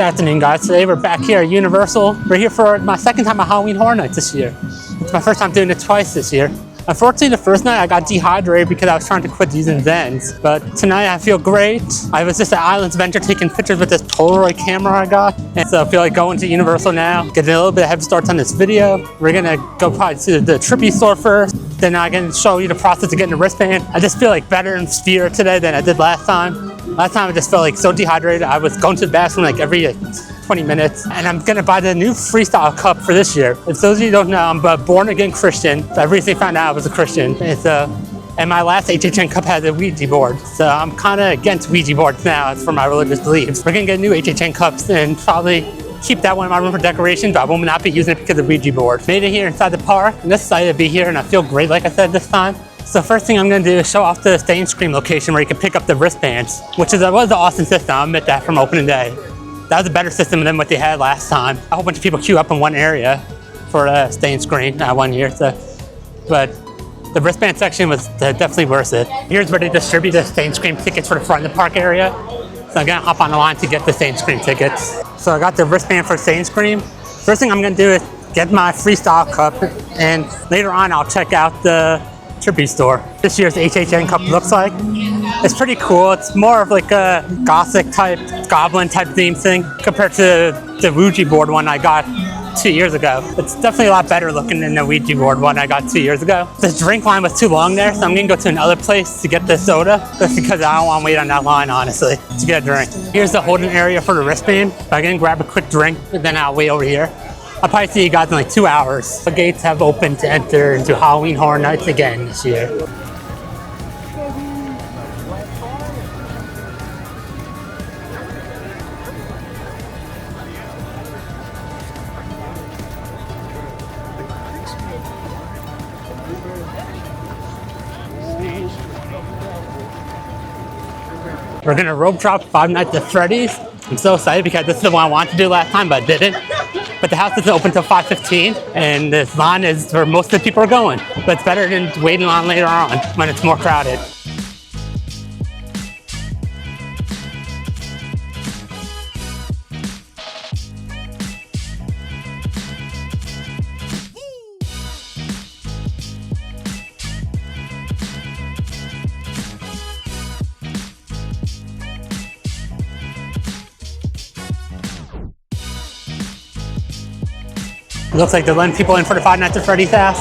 Good afternoon, guys. Today we're back here at Universal. We're here for my second time at Halloween Horror Nights this year. It's my first time doing it twice this year. Unfortunately, the first night I got dehydrated because I was trying to quit using Zens. But tonight I feel great. I was just at Islands Adventure taking pictures with this Polaroid camera I got. And so I feel like going to Universal now, getting a little bit of head starts on this video. We're gonna go probably to the Trippy store first. Then I can show you the process of getting the wristband. I just feel like better in spirit today than I did last time. Last time I just felt like so dehydrated. I was going to the bathroom like every 20 minutes. And I'm gonna buy the new Freestyle cup for this year. If those of you who don't know, I'm a born again Christian. I recently found out I was a Christian. And my last HHN cup has a Ouija board. So I'm kind of against Ouija boards now for my religious beliefs. We're gonna get new HHN cups and probably keep that one in my room for decoration, but I will not be using it because of the Ouija board. Made it here inside the park. I'm just excited to be here and I feel great like I said this time. So first thing I'm gonna do is show off the Stanscream location where you can pick up the wristbands, which was an awesome system. I'll admit that from opening day. That was a better system than what they had last time. A whole bunch of people queue up in one area for a Stanscream one year. But the wristband section was definitely worth it. Here's where they distribute the Stanscream tickets for the front of the park area. So I'm gonna hop on the line to get the Stanscream tickets. So I got the wristband for Stanscream. First thing I'm gonna do is get my Freestyle cup, and later on I'll check out the Trippy store. This year's HHN cup looks like. It's pretty cool. It's more of like a gothic type, goblin type theme thing compared to the Ouija board one I got 2 years ago. It's definitely a lot better looking than the Ouija board one I got 2 years ago. The drink line was too long there, so I'm gonna go to another place to get the soda, just because I don't want to wait on that line, honestly, to get a drink. Here's the holding area for the wristband. I can grab a quick drink, and then I'll wait over here. I'll probably see you guys in like 2 hours. The gates have opened to enter into Halloween Horror Nights again this year. We're gonna rope drop Five Nights at Freddy's. I'm so excited because this is the one I wanted to do last time, but I didn't. But the house isn't open until 5:15, and this line is where most of the people are going. But it's better than waiting on later on when it's more crowded. Looks like they're letting people in for the Five Nights at Freddy's house.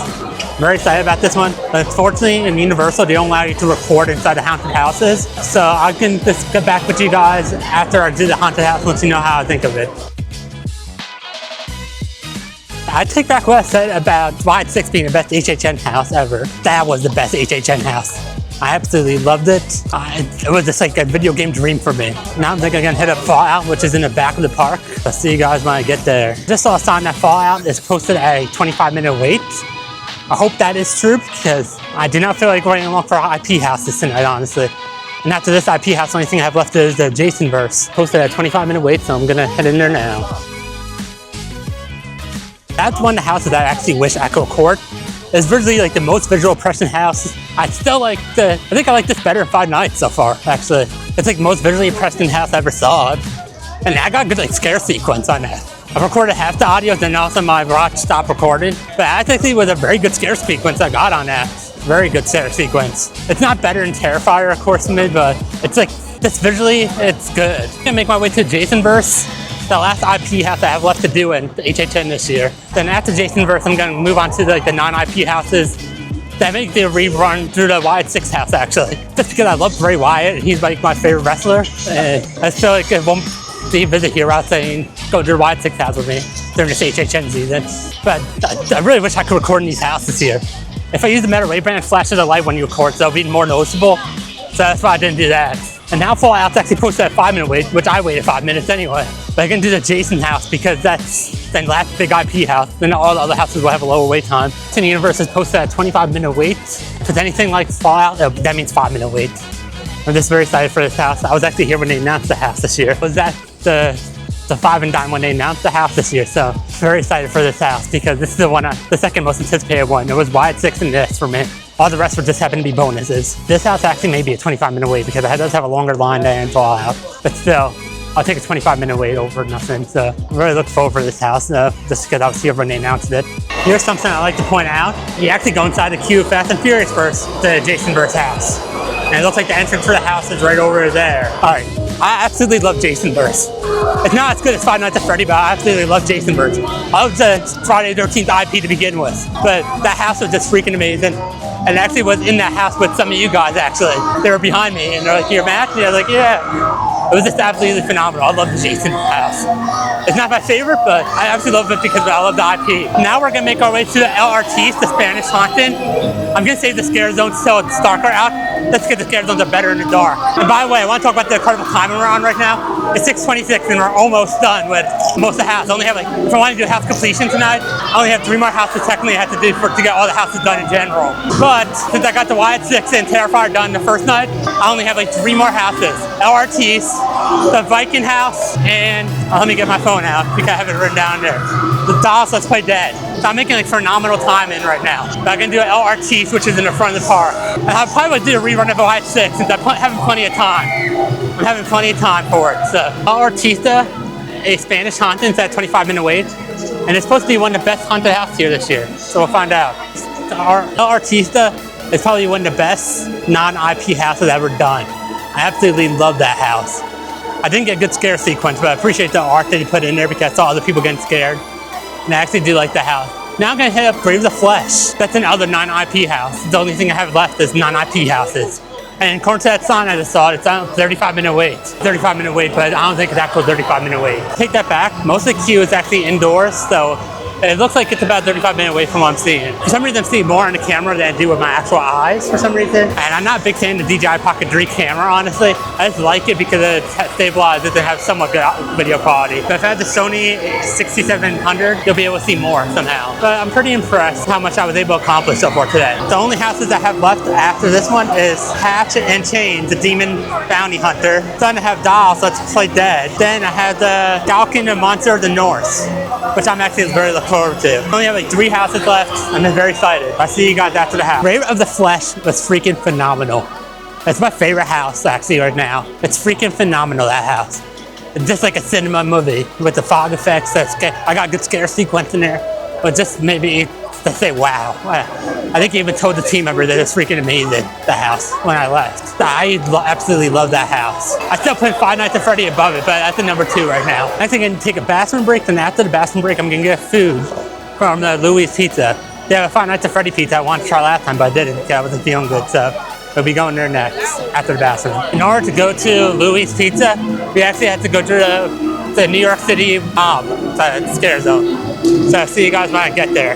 Very excited about this one. Unfortunately, in Universal, they don't allow you to record inside the haunted houses. So I can just get back with you guys after I do the haunted house once you know how I think of it. I take back what I said about Wyatt 6 being the best HHN house ever. That was the best HHN house. I absolutely loved it. It was just like a video game dream for me. Now I'm thinking I'm gonna hit up Fallout, which is in the back of the park. I'll see you guys when I get there. Just saw a sign that Fallout is posted at a 25-minute wait. I hope that is true because I do not feel like running along for IP houses tonight, honestly. And after this IP house, the only thing I have left is the Jasonverse, posted at a 25-minute wait, so I'm gonna head in there now. That's one of the houses that I actually wish I could record. It's visually like the most visual impression house. I think I like this better than Five Nights so far, actually. It's like the most visually impressive house I ever saw. And I got a good like scare sequence on that. I've recorded half the audio, then also my watch stopped recording. But that actually was a very good scare sequence I got on that. Very good scare sequence. It's not better than Terrifier, of course, but it's like, just visually, it's good. I'm gonna make my way to Jasonverse. The last IP house I have left to do in HHN this year. Then after Jasonverse, I'm gonna move on to like the non-IP houses that make the rerun through the Wyatt 6 house, actually. Just because I love Bray Wyatt, and he's like my favorite wrestler. And I feel like it won't be a visit here without saying, go to the Wyatt 6 house with me during this HHN season. But I really wish I could record in these houses here. If I use the Meta Ray Ban, it flashes a light when you record, so it'll be more noticeable. So that's why I didn't do that. And now Fallout's actually posted at 5-minute wait, which I waited 5 minutes anyway. But I can do the Jason house because that's the last big IP house. Then all the other houses will have a lower wait time. Tin Universe is posted at 25-minute wait. If it's anything like Fallout, that means 5-minute wait. I'm just very excited for this house. I was actually here when they announced the house this year. Was that the Five and Dime when they announced the house this year? So very excited for this house because this is the second most anticipated one. It was Wyatt 6 and this for me. All the rest would just happen to be bonuses. This house actually may be a 25-minute wait because it does have a longer line than Fallout. But still, I'll take a 25-minute wait over nothing. So I'm really looking forward to this house, just because I was here when they announced it. Here's something I like to point out. You actually go inside the queue of Fast and Furious first, the Jason Burst house. And it looks like the entrance for the house is right over there. All right, I absolutely love Jason Burst. It's not as good as Five Nights at Freddy, but I absolutely love Jason Burst. I love the Friday the 13th IP to begin with, but that house was just freaking amazing. And I actually was in that house with some of you guys, actually. They were behind me, and they're like, "You're Matt?" And I was like, "Yeah." It was just absolutely phenomenal. I love the Jason house. It's not my favorite, but I absolutely love it because I love the IP. Now we're gonna make our way to the LRTs, the Spanish Haunted. I'm gonna save the scare zones till it's darker out. Let's get the scare zones are better in the dark. And by the way, I want to talk about the incredible time we're on right now. It's 6:26 and we're almost done with most of the house. I only have if I want to do house completion tonight, I only have 3 more houses technically I have to do to get all the houses done in general. But since I got the Wyatt 6 and Terrifier done the first night, I only have 3 more houses. LRTs, the Viking house, and let me get my phone out because I have it written down there. The Dolls Let's Play Dead. So I'm making phenomenal time in right now. But I'm gonna do an LRTs, which is in the front of the park. And I probably would do a rerun of Wyatt 6 since I'm having plenty of time. I'm having plenty of time for it. So LRTista, a Spanish haunted, at 25-minute wait. And it's supposed to be one of the best haunted houses here this year. So we'll find out. LRTista is probably one of the best non-IP houses ever done. I absolutely love that house. I didn't get a good scare sequence, but I appreciate the art that he put in there because I saw other people getting scared. And I actually do like the house. Now I'm gonna hit up Grave of the Flesh. That's another non-IP house. The only thing I have left is non-IP houses. And according to that sign I just saw, it's on 35-minute wait. 35-minute wait, but I don't think it's actual 35-minute wait. Take that back. Most of the queue is actually indoors, so it looks like it's about 35-minute wait from what I'm seeing. For some reason, I'm seeing more on the camera than I do with my actual eyes for some reason. And I'm not a big fan of the DJI Pocket 3 camera, honestly. I just like it because it stabilizes and has somewhat good video quality. But if I had the Sony 6700, you'll be able to see more somehow. But I'm pretty impressed how much I was able to accomplish so far today. The only houses I have left after this one is Hatchet and Chains, the Demon Bounty Hunter. Then I have Dolls Let's Play Dead. Then I have the Falcon and Monster of the North, which I'm actually very looking forward to. I only have 3 houses left. I'm very excited. I'll see you guys after the house. Grave of the Flesh was freaking phenomenal. It's my favorite house actually right now. It's freaking phenomenal, that house. It's just like a cinema movie with the fog effects. I got a good scare sequence in there, but just maybe to say wow. I think I even told the team member that it's freaking amazing, the house, when I left. I absolutely love that house. I still put Five Nights at Freddy above it, but that's the number 2 right now. I think I'm gonna take a bathroom break, then after the bathroom break, I'm gonna get food from Louis Pizza. They have a Five Nights at Freddy pizza I wanted to try last time, but I didn't because I wasn't feeling good, so we'll be going there next, after the bathroom. In order to go to Louis Pizza, we actually had to go to the New York City scare zone. So I'll see you guys when I get there.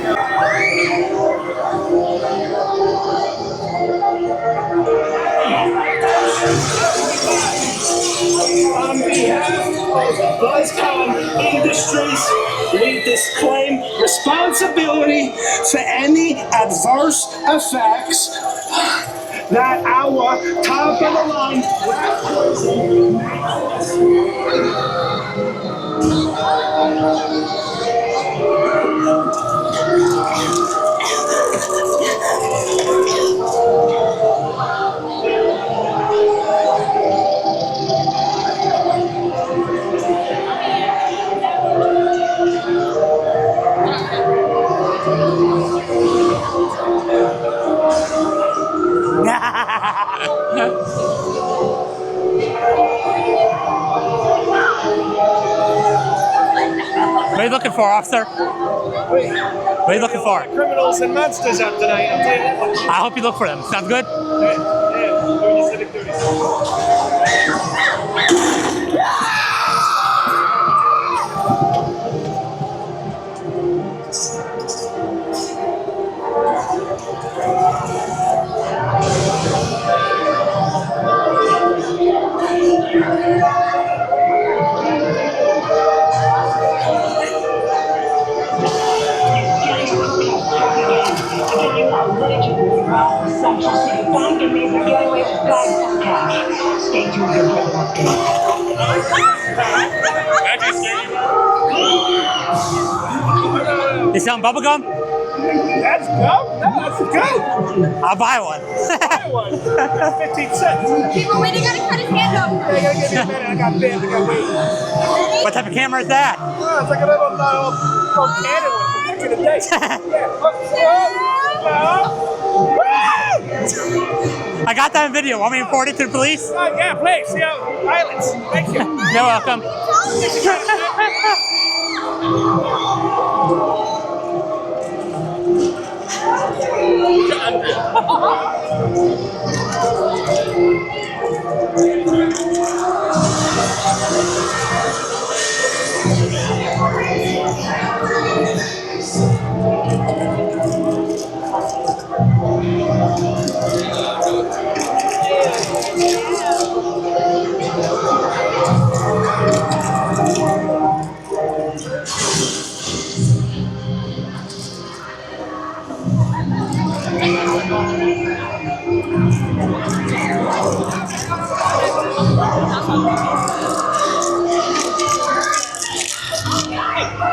On behalf of BuzzCon Industries, we disclaim responsibility for any adverse effects that our top of the line rat poison may cause. What are you looking for, officer? Wait, What are you looking for? criminals and monsters out tonight, I'll tell you that much. I hope you look for them. Sounds good? Yeah, doing your civic duties. Central City Bank and maybe get away with bags of cash. Stay tuned for further updates. You selling bubblegum? That's go? No, that's go. I'll buy one. It was. 15 cents. People waiting, gotta cut his hand off. I gotta get that minute. I got banned. I got wait. What type of camera is that? Oh, it's like a little Canon one from back in the day. I got that in video. Want me to report it to the police? Yeah, please. Yeah, violence. Thank you. You're welcome.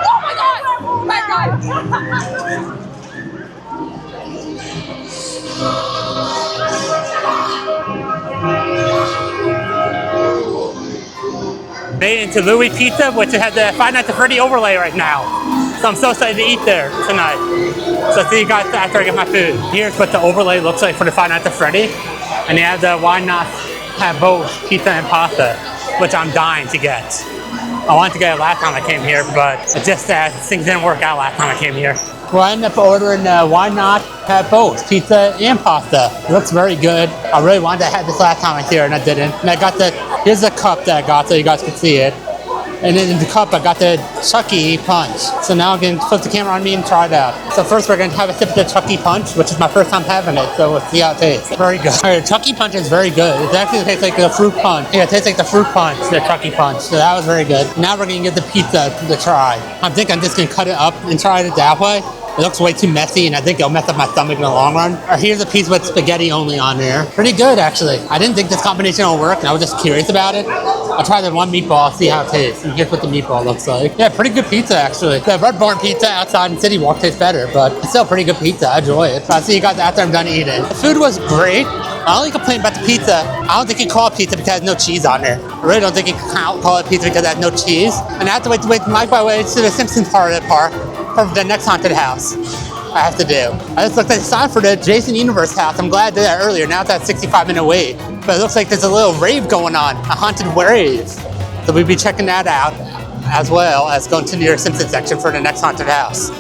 Oh my god! Made into Louis Pizza, which has the Five Nights at Freddy overlay right now. So I'm so excited to eat there tonight. So see you guys after I get my food. Here's what the overlay looks like for the Five Nights at Freddy. And they have the why not have both pizza and pasta, which I'm dying to get. I wanted to get it last time I came here, but it just things didn't work out last time I came here. Well, I ended up ordering why not have both pizza and pasta. It looks very good. I really wanted to have this last time I was here and I didn't. And I got here's the cup that I got so you guys can see it. And then in the cup, I got the Chucky Punch. So now I'm going to flip the camera on me and try it out. So first we're going to have a sip of the Chucky Punch, which is my first time having it. So we'll see how it tastes. Very good. All right, Chucky Punch is very good. It actually tastes like the fruit punch. Yeah, it tastes like the fruit punch, the Chucky Punch. So that was very good. Now we're going to get the pizza to try. I think I'm just going to cut it up and try it that way. It looks way too messy, and I think it'll mess up my stomach in the long run. Or here's a piece with spaghetti only on there. Pretty good, actually. I didn't think this combination would work, and I was just curious about it. I'll try the one meatball, see how it tastes, and guess what the meatball looks like. Yeah, pretty good pizza, actually. The Red Barn pizza outside in City Walk tastes better, but it's still pretty good pizza. I enjoy it. I'll see you guys after I'm done eating. The food was great. I only complain about the pizza. I don't think you call it pizza because it has no cheese on there. I really don't think you can call it pizza because it has no cheese. And I have to wait my way to the Simpsons part of the park for the next haunted house. I have to do. I just looked at the sign for the Jason Universe house. I'm glad I did that earlier. Now it's at 65-minute wait. But it looks like there's a little rave going on, a haunted rave. So we'll be checking that out as well as going to your Simpsons section for the next haunted house.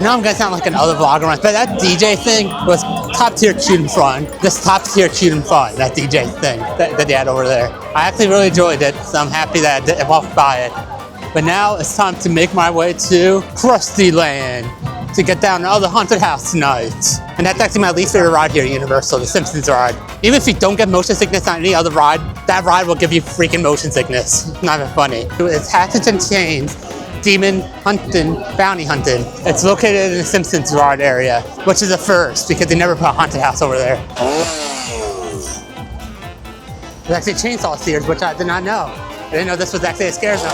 Now I'm gonna sound like another vlogger, but that DJ thing was top tier cute and fun. This top tier cute and fun, that DJ thing that they had over there. I actually really enjoyed it, so I'm happy that I walked by it. But now it's time to make my way to Krusty Land to get down to the haunted house tonight. And that's actually my least favorite ride here at Universal, the Simpsons ride. Even if you don't get motion sickness on any other ride, that ride will give you freaking motion sickness. Not even funny. It's Hatchet and Chains Demon Hunting, Bounty Hunting. It's located in the Simpsons ride area, which is a first because they never put a haunted house over there. There's actually chainsaw steers, which I did not know. I didn't know this was actually a scare zone.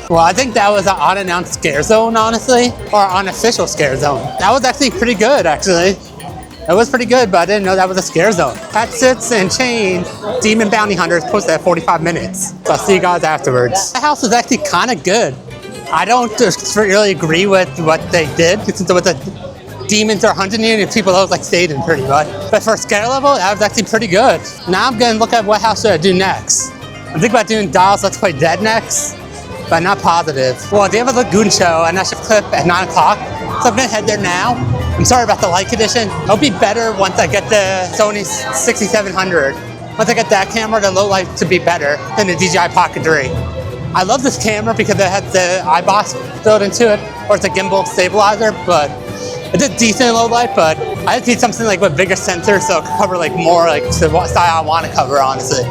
Well, I think that was an unannounced scare zone, honestly, or unofficial scare zone. That was actually pretty good, actually. It was pretty good, but I didn't know that was a scare zone. Hatchets and Chains Demon Bounty Hunter is posted at 45 minutes. So I'll see you guys afterwards. The house was actually kind of good. I don't really agree with what they did, since with the demons are hunting you and people look like Satan pretty much. But for scare level, that was actually pretty good. Now I'm gonna look at what house should I do next. I'm thinking about doing Dolls Let's Play Dead next, but I'm not positive. Well, they have a Lagoon show and that should clip at 9 o'clock, so I'm gonna head there now. I'm sorry about the light condition. It'll be better once I get the Sony 6700. Once I get that camera, the low light should be better than the DJI Pocket 3. I love this camera because it has the iBox built into it, or it's a gimbal stabilizer, but it did decent in low light, but I just need something like with bigger sensors so it can cover like more like the style I want to cover, honestly.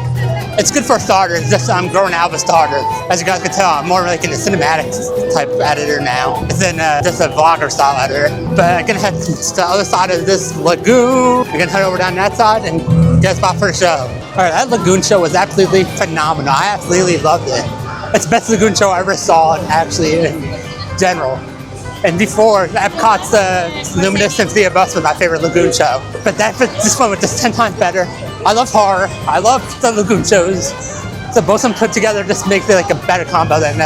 It's good for a starter. It's just I'm growing out of a starter. As you guys can tell, I'm more like in a cinematic type editor now than just a vlogger style editor. But I'm gonna head to the other side of this lagoon. I'm gonna head over down that side and get a spot for the show. All right, that lagoon show was absolutely phenomenal. I absolutely loved it. It's the best lagoon show I ever saw, actually, in general. And before, Epcot's Luminous Symphony of Us was my favorite lagoon show. But this one was just 10 times better. I love horror. I love the lagoon shows. So both of them put together just make it like a better combo than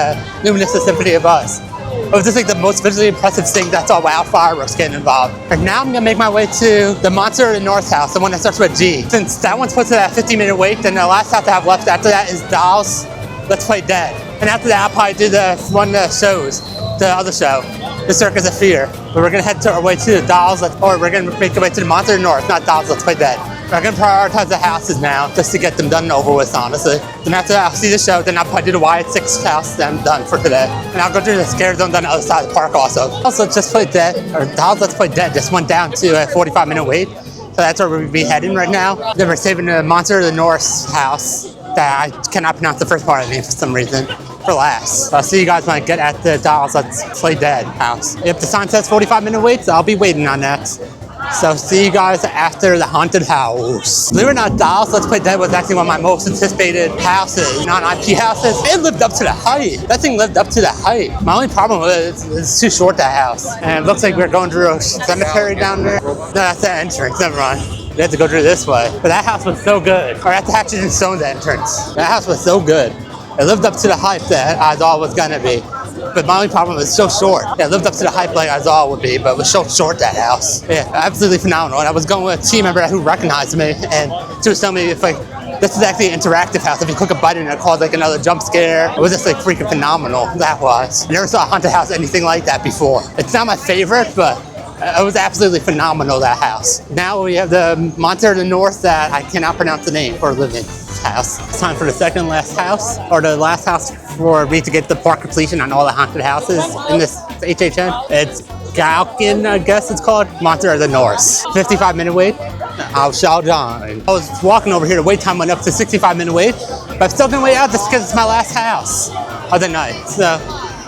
Luminous Symphony of Us. It was just like the most visually impressive thing that's all wild fireworks getting involved. And now I'm gonna make my way to the Monster of the North house, the one that starts with G. Since that one's posted at a 50-minute wait, then the last house I have left after that is Dolls Let's Play Dead. And after that, I'll probably do the one that shows, the other show, the Circus of Fear. But we're gonna head our way to the Dolls, or we're gonna make our way to the Monster of the North, not Dolls Let's Play Dead. We're gonna prioritize the houses now, just to get them done and over with, honestly. Then after I'll see the show, then I'll probably do the Wyatt 6 house, then I'm done for today. And I'll go do the Scare Zone on the other side of the park also. Also, Just Play Dead, or Dolls Let's Play Dead just went down to a 45-minute wait. So that's where we'll be heading right now. Then we're saving the Monster of the North house, that I cannot pronounce the first part of the name for some reason, for last. I'll see you guys when I get at the Dolls Let's Play Dead house. If the sign says 45-minute wait, so I'll be waiting on that. So see you guys after the haunted house. Believe it or not, Dolls Let's Play Dead was actually one of my most anticipated houses, non-IP houses. It lived up to the hype. That thing lived up to the hype. My only problem with it is it's too short, that house. And it looks like we're going through a cemetery down there. No, that's the entrance, never mind. We have to go through this way. But that house was so good. Or that's the Hatchet and Stone's entrance. That house was so good. It lived up to the hype that I thought it was gonna be. But my only problem was so short. Yeah, it lived up to the hype like I thought it would be, but it was so short, that house. Yeah, absolutely phenomenal. And I was going with a team member who recognized me, and she was telling me if like, this is actually an interactive house. If you click a button, it caused like another jump scare. It was just like freaking phenomenal, that was. I never saw a haunted house anything like that before. It's not my favorite, but it was absolutely phenomenal, that house. Now we have the Monster of the North that I cannot pronounce the name for a living house. It's time for the second last house, or the last house for me to get the park completion on all the haunted houses in this HHN. It's Galkin, I guess it's called, Monster of the North. 55-minute wait. I'll shout on. I was walking over here, the wait time went up to 65-minute wait, but I'm still gonna wait out just because it's my last house of the night. So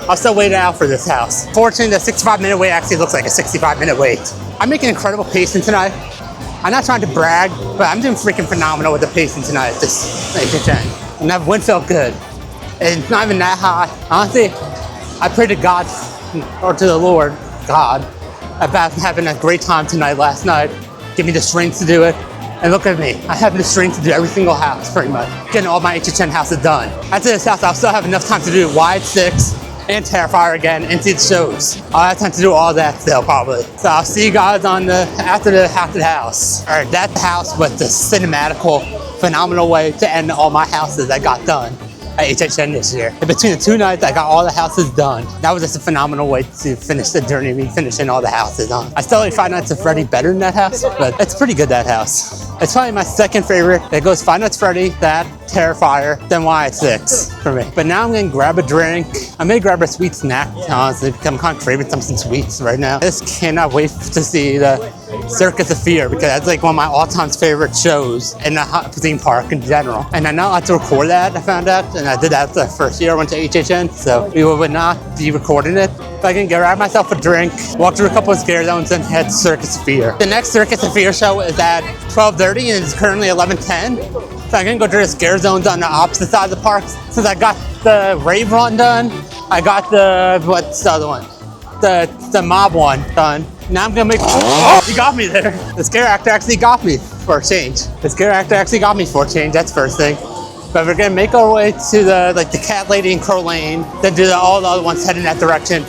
I'll still wait it out for this house. Fortunately, the 65-minute wait actually looks like a 65-minute wait. I'm making incredible pacing tonight. I'm not trying to brag, but I'm doing freaking phenomenal with the pacing tonight at this HHN. And that wind felt good. And it's not even that high. Honestly, I pray to God, or to the Lord, God, about having a great time tonight last night. Give me the strength to do it. And look at me, I have the strength to do every single house, pretty much. Getting all my HHN houses done. After this house, I'll still have enough time to do Wyatt 6, and Terrifier again, and see the shows. I'll have time to do all that still, probably. So I'll see you guys on after the haunted house. All right, that house was the cinematical, phenomenal way to end all my houses I got done at HHN this year. And between the 2 nights, I got all the houses done. That was just a phenomenal way to finish the journey, me finishing all the houses on. I still like Five Nights at Freddy better than that house, but it's pretty good, that house. It's probably my second favorite. It goes Five Nights at Freddy, that, Terrifier, then Wyatt 6 for me. But now I'm gonna grab a drink. I may grab a sweet snack, honestly, because I'm kind of craving something sweet right now. I just cannot wait to see the Circus of Fear, because that's like one of my all-time favorite shows in the theme park in general. And I'm not allowed to record that, I found out, and I did that the first year I went to HHN, so we would not be recording it. But I can grab myself a drink, walk through a couple of scare zones, and head to Circus of Fear. The next Circus of Fear show is at 12:30, and it's currently 11:10. So I'm gonna go to the scare zones on the opposite side of the park. Since I got the rave run done, I got the, what's the other one? The mob one done. Now I'm gonna make, oh, he got me there. The scare actor actually got me for a change. The scare actor actually got me for a change, that's the first thing. But we're gonna make our way to the Cat Lady and Crow Lane, then do all the other ones heading that direction.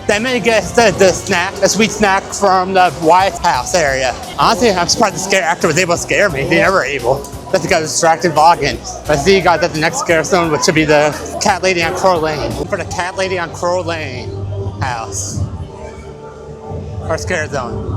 Then maybe get the snack, a sweet snack from the Wyatt house area. Honestly, I'm surprised the scare actor was able to scare me. They never were able. That's got distracted vlogging. But I see you guys at the next scare zone, which should be the Cat Lady on Crow Lane. For the Cat Lady on Crow Lane house. Or scare zone.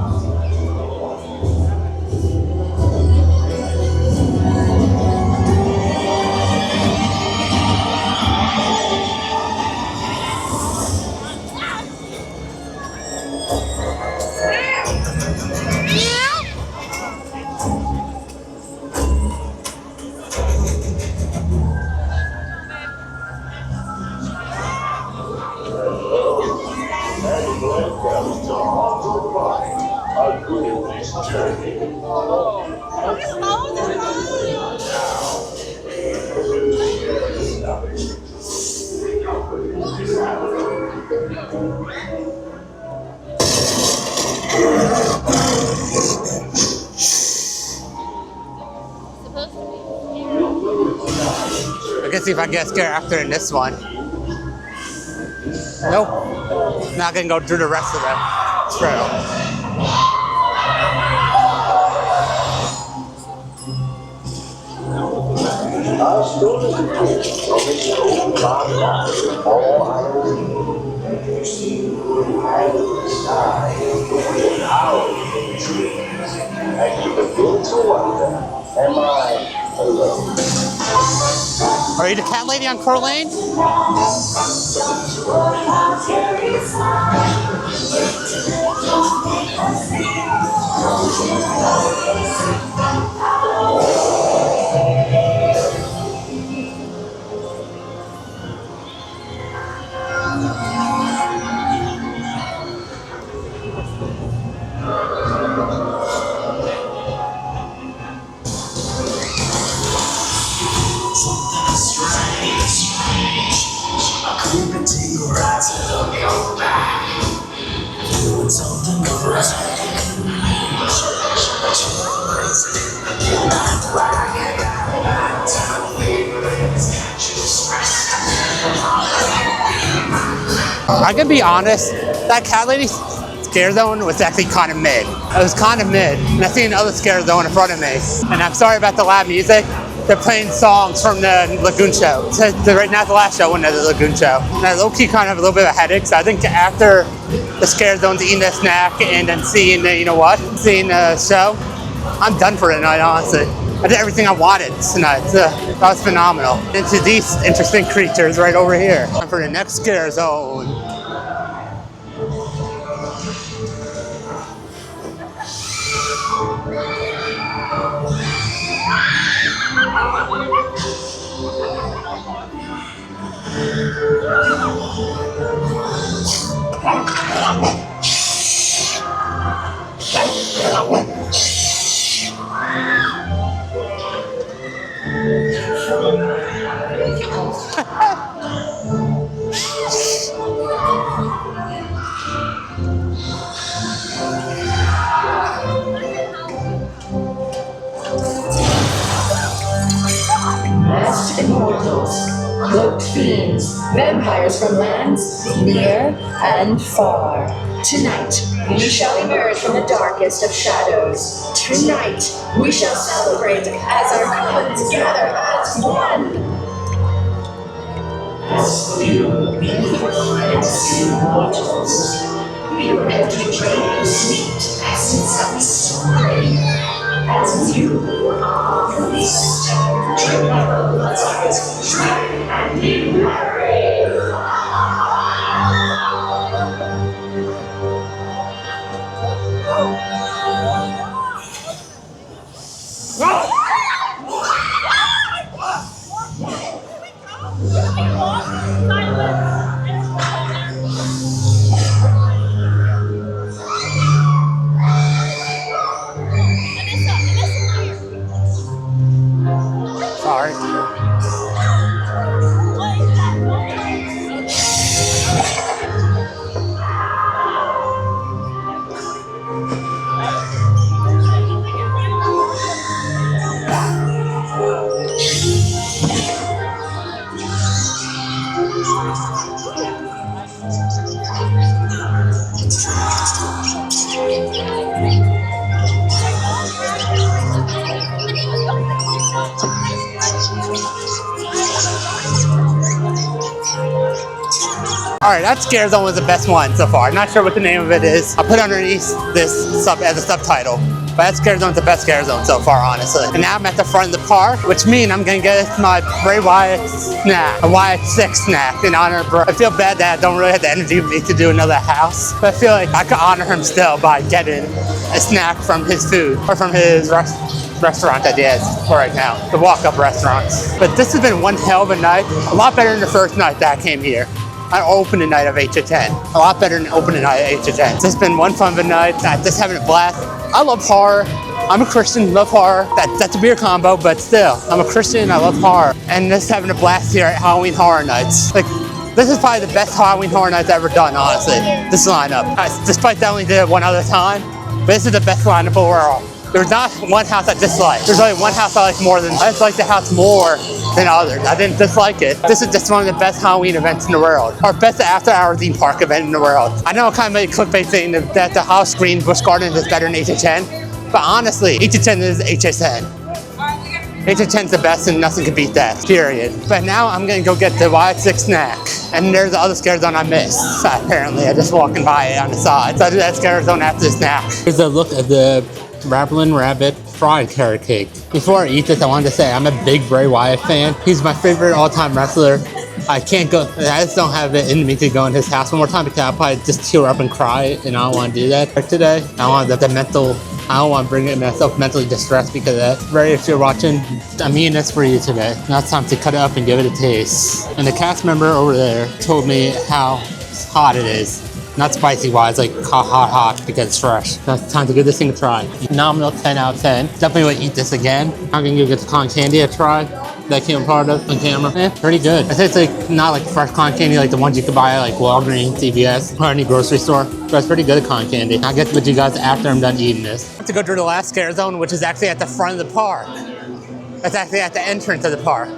I can see if I can get scared after in this one. Nope. Not gonna go through the rest of the trail. Our story of its own life, all Halloween. You see, the sky, our dreams, and you begin to wonder, am I alone? Are you the cat lady on Coeur Lane? I can be honest, that cat lady scare zone was actually kind of mid. It was kind of mid, and I seen another scare zone in front of me. And I'm sorry about the loud music. They're playing songs from the Lagoon show. Right now, the last show went to the Lagoon show. And I low-key kind of have a little bit of a headache, so I think after the scare zones, eating a snack, and then seeing the, seeing the show, I'm done for the night, honestly. I did everything I wanted tonight. That was phenomenal. Into these interesting creatures right over here. Time for the next scare zone. Masked immortals, cloaked fiends, vampires from lands near and far. Tonight, we shall emerge from the darkest of shadows. Tonight, we shall celebrate as our gods gather as one. As for you, immortals, we were meant to trade the sweet essence of the story. As you are the least, remember what's always true and be merry. Sorry. Alright, that scare zone was the best one so far. Not sure what the name of it is. I'll put underneath this as a subtitle. But that scare zone's the best scare zone so far, honestly. And now I'm at the front of the park, which means I'm gonna get my Bray Wyatt snack, a Wyatt 6 snack in honor of Bray. I feel bad that I don't really have the energy with me to do another house, but I feel like I could honor him still by getting a snack from his food, or from his restaurant that he has for right now, the walk-up restaurants. But this has been one hell of a night, a lot better than the first night that I came here. I opened a night of 8 to 10. A lot better than opening a night of 8 to 10. This has been one fun of a night. Just having a blast. I love horror. I'm a Christian, love horror. That's a weird combo, but still, I'm a Christian, I love horror. And just having a blast here at Halloween Horror Nights. Like, this is probably the best Halloween Horror Nights ever done, honestly. This lineup. Despite that I only did it one other time, but this is the best lineup overall. There's not one house I dislike. There's only one house I like more than, I just like the house more than others. I didn't dislike it. This is just one of the best Halloween events in the world. Or best after hour theme park event in the world. I know I kind of made a clickbait saying that the house screen Busch Gardens is better than HHN, but honestly, HHN is HHN. HHN's the best and nothing can beat that, period. But now I'm gonna go get the Y6 snack. And there's the other scare zone I missed, apparently. I just walking by it on the side. So I do that scare zone after the snack. Here's a look at the Ramblin' Rabbit fried carrot cake. Before I eat this, I wanted to say I'm a big Bray Wyatt fan. He's my favorite all-time wrestler. I just don't have it in me to go in his house one more time because I'll probably just tear up and cry, and I don't want to do that today. I don't want to bring myself mentally distressed because of that. Ray, if you're watching, I'm eating this for you today. Now it's time to cut it up and give it a taste. And the cast member over there told me how hot it is. Not spicy wise, like hot because it's fresh. Now it's time to give this thing a try. Nominal 10 out of 10. Definitely would eat this again. I'm gonna give the cotton candy a try. That came part of on camera. Pretty good. I think it's like not like fresh cotton candy like the ones you could buy at like Walgreens, CVS, or any grocery store. But it's pretty good at cotton candy. I'll get with you guys after I'm done eating this. I have to go through the last scare zone, which is actually at the front of the park. That's actually at the entrance of the park.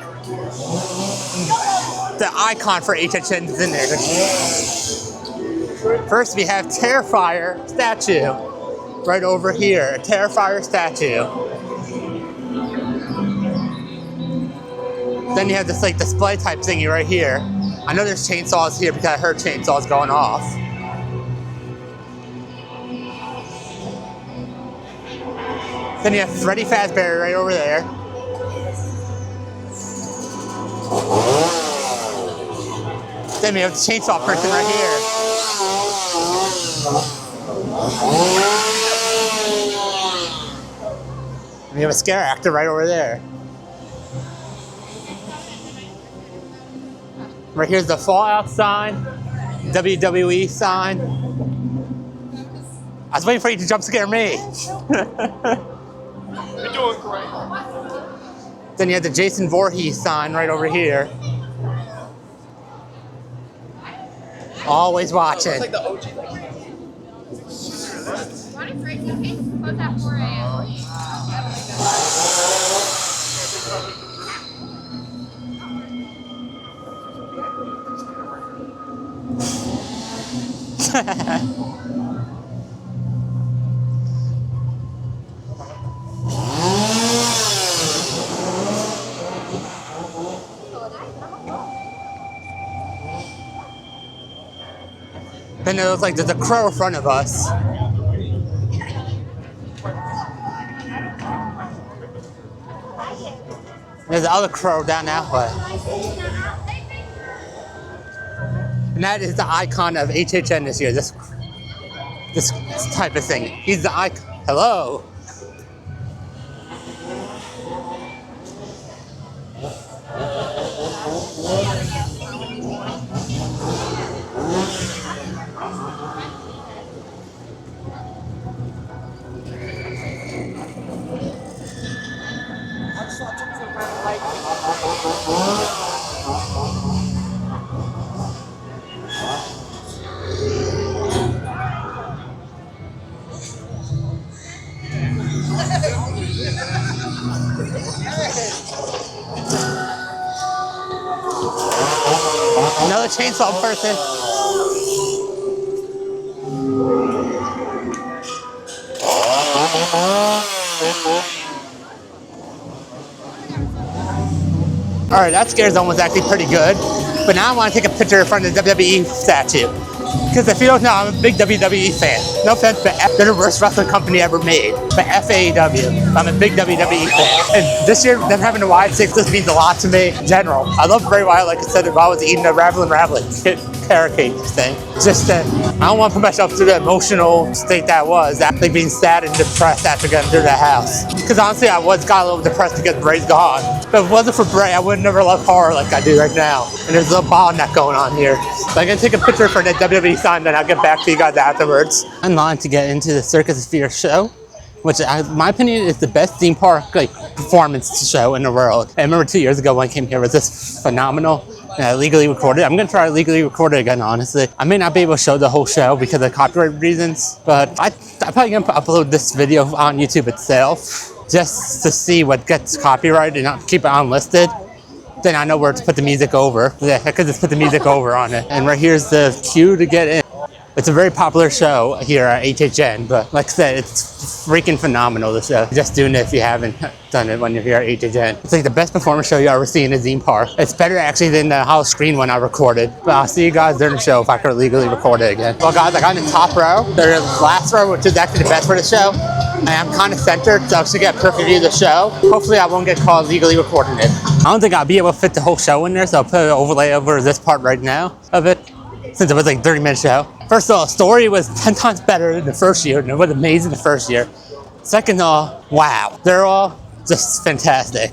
The icon for HHN is in there. First, we have Terrifier statue right over here. A Terrifier statue. Then you have this like display type thingy right here. I know there's chainsaws here because I heard chainsaws going off. Then you have Freddy Fazbear right over there. Then we have the chainsaw person right here. And we have a scare actor right over there. Right here's the Fallout sign, WWE sign. I was waiting for you to jump scare me. You're doing great. Then you have the Jason Voorhees sign right over here. Always watching. It's like the OG. Close at 4 a.m. Then it looks like there's a crow in front of us. There's the other crow down that way. And that is the icon of HHN this year, this type of thing. He's the icon. Hello. Another chainsaw person. Alright, that scare zone was actually pretty good. But now I want to take a picture in front of the WWE statue. Because if you don't know, I'm a big WWE fan. No offense, but they're the worst wrestling company ever made. But FAEW, I'm a big WWE fan. And this year, them having the Y6 just means a lot to me in general. I love Bray Wyatt, like I said, if I was eating a Ramblin' carrot cake thing. Just that I don't want to put myself through the emotional state that was, actually being sad and depressed after getting through that house. Because honestly, I got a little depressed because Bray's gone. But if it wasn't for Bray, I would never love horror like I do right now. And there's a little bottleneck going on here. So I'm going to take a picture for the WWE sign, then I'll get back to you guys afterwards. I'm in line to get into the Circus Sphere show. which in my opinion is the best theme park like performance show in the world. I remember 2 years ago when I came here, it was just phenomenal. And I legally recorded it. I'm gonna try to legally record it again, honestly. I may not be able to show the whole show because of copyright reasons, but I'm probably gonna upload this video on YouTube itself just to see what gets copyrighted and not keep it unlisted. Then I know where to put the music over. Yeah, I could just put the music over on it. And right here's the queue to get in. It's a very popular show here at HHN, but like I said, it's freaking phenomenal, the show. Just doing it if you haven't done it when you're here at HHN. It's like the best performance show you ever see in a theme park. It's better actually than the Hollow Screen one I recorded. But I'll see you guys during the show if I can legally record it again. Well guys, I got in the top row, the last row, which is actually the best for the show. And I'm kind of centered, so I should get a perfect view of the show. Hopefully I won't get caught legally recording it. I don't think I'll be able to fit the whole show in there, so I'll put an overlay over this part right now of it, since it was like a 30-minute show. First of all, the story was 10 times better than the first year, and it was amazing the first year. Second of all, wow, they're all just fantastic.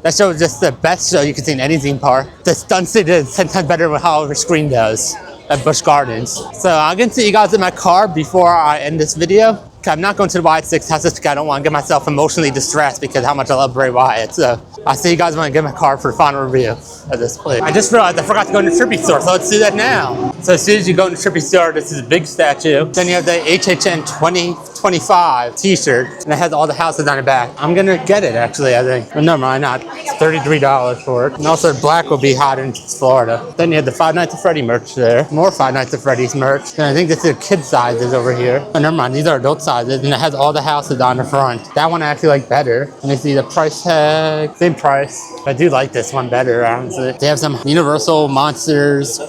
That show is just the best show you can see in any theme park. The stunt city is 10 times better than how Screen does at Busch Gardens. So I'm gonna see you guys in my car before I end this video. I'm not going to the Wyatt Six house just because I don't want to get myself emotionally distressed because how much I love Bray Wyatt. So I'll see you guys when I get my car for the final review of this place. I just realized I forgot to go in the Trippy store, so let's do that now. So as soon as you go in the Trippy store, this is a big statue. Then you have the HHN 2025 t-shirt, and it has all the houses on the back. I'm gonna get it actually, I think. But no, why not? It's $33 for it. And also black will be hot in Florida. Then you have the Five Nights at Freddy merch there. More Five Nights at Freddy's merch. And I think this is kid sizes over here. Oh, never mind, these are adult sizes. And it has all the houses on the front. That one I actually like better. And you see the price tag, same price. I do like this one better, honestly. They have some Universal Monsters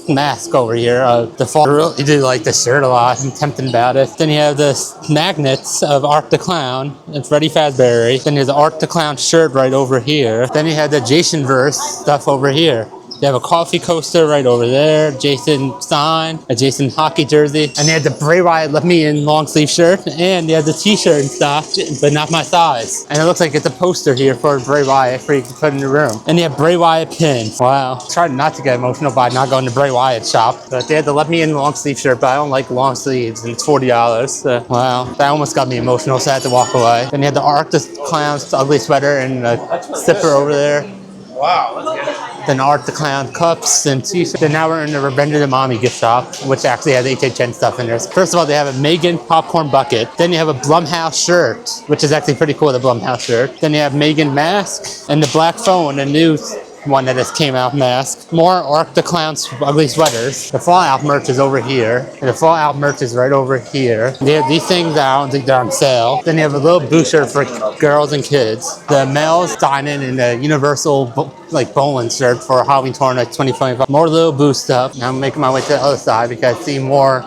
mask over here. The fall, I really do like this shirt a lot. I'm tempted about it. Then you have the magnets of Art the Clown and Freddy Fazbear. Then there's the Art the Clown shirt right over here. Then you have the Jasonverse stuff over here. They have a coffee coaster right over there, Jason sign, a Jason hockey jersey, and they have the Bray Wyatt Let Me In long sleeve shirt, and they have the t-shirt in stock, but not my size. And it looks like it's a poster here for Bray Wyatt for you to put in the room. And they have Bray Wyatt pins. Wow. Try not to get emotional by not going to Bray Wyatt shop, but they have the Let Me In long sleeve shirt, but I don't like long sleeves, and it's $40. So, wow, that almost got me emotional, so I had to walk away. Then you have the Art the Clown's ugly sweater and a zipper over there. Wow, let's get it. Then Art the Clown cups and t-shirts. Then now we're in the Revenge of the Mommy gift shop, which actually has HHN stuff in there. First of all, they have a Megan popcorn bucket. Then you have a Blumhouse shirt, which is actually pretty cool, the Blumhouse shirt. Then you have Megan mask and the black phone, a new one that just came out mask. More Art the Clown's ugly sweaters. The Fallout merch is over here. And the Fallout merch is right over here. They have these things that I don't think they're on sale. Then you have a little booth shirt for girls and kids. The males dining in the Universal bowling shirt for Halloween Horror Nights 2025. More little booth stuff. Now I'm making my way to the other side because I see more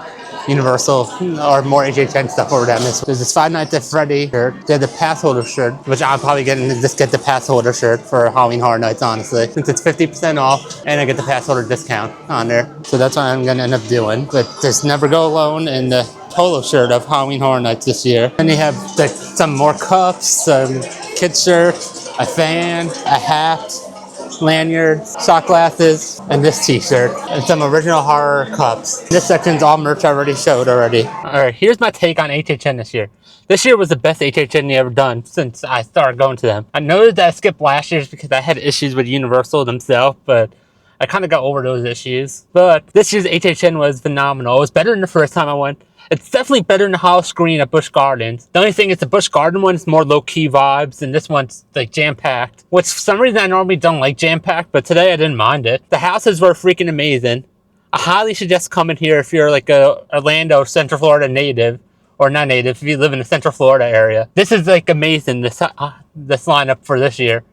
Universal or more HHN stuff over there. There's this Five Nights at Freddy shirt. They have the pass holder shirt, which I'm probably getting to just get the pass holder shirt for Halloween Horror Nights, honestly, since it's 50% off and I get the pass holder discount on there. So that's what I'm gonna end up doing. But there's Never Go Alone and the polo shirt of Halloween Horror Nights this year. And they have some more cups, some kids shirt, a fan, a hat, lanyards, shot glasses, and this t-shirt, and some original horror cups. This section's all merch I already showed already. Alright, here's my take on HHN this year. This year was the best HHN you ever done since I started going to them. I noticed that I skipped last year's because I had issues with Universal themselves, but I kind of got over those issues. But this year's HHN was phenomenal. It was better than the first time I went. It's definitely better than the Hollow Screen at Busch Gardens. The only thing is the Busch Garden one is more low-key vibes, and this one's like jam-packed. Which for some reason I normally don't like jam-packed, but today I didn't mind it. The houses were freaking amazing. I highly suggest coming here if you're like a Orlando, Central Florida native, or not native, if you live in the Central Florida area. This is like amazing, this lineup for this year.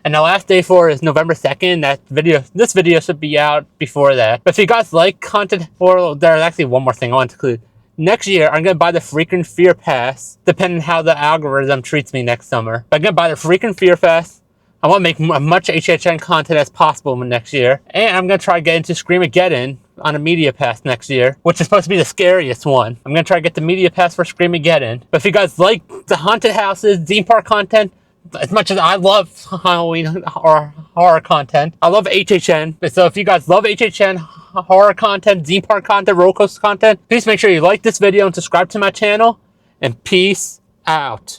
And the last day for it is November 2nd. This video should be out before that. But if you guys like content, or there's actually one more thing I want to include. Next year, I'm going to buy the freaking Fear Pass, depending how the algorithm treats me next summer. But I'm going to buy the freaking Fear Pass. I want to make as much HHN content as possible next year. And I'm going to try to get into Screamageddon on a Media Pass next year, which is supposed to be the scariest one. I'm going to try to get the Media Pass for Screamageddon. But if you guys like the haunted houses, theme park content, as much as I love Halloween or horror content, I love HHN. So if you guys love HHN, horror content, theme park content, roller coaster content, please make sure you like this video and subscribe to my channel. And peace out.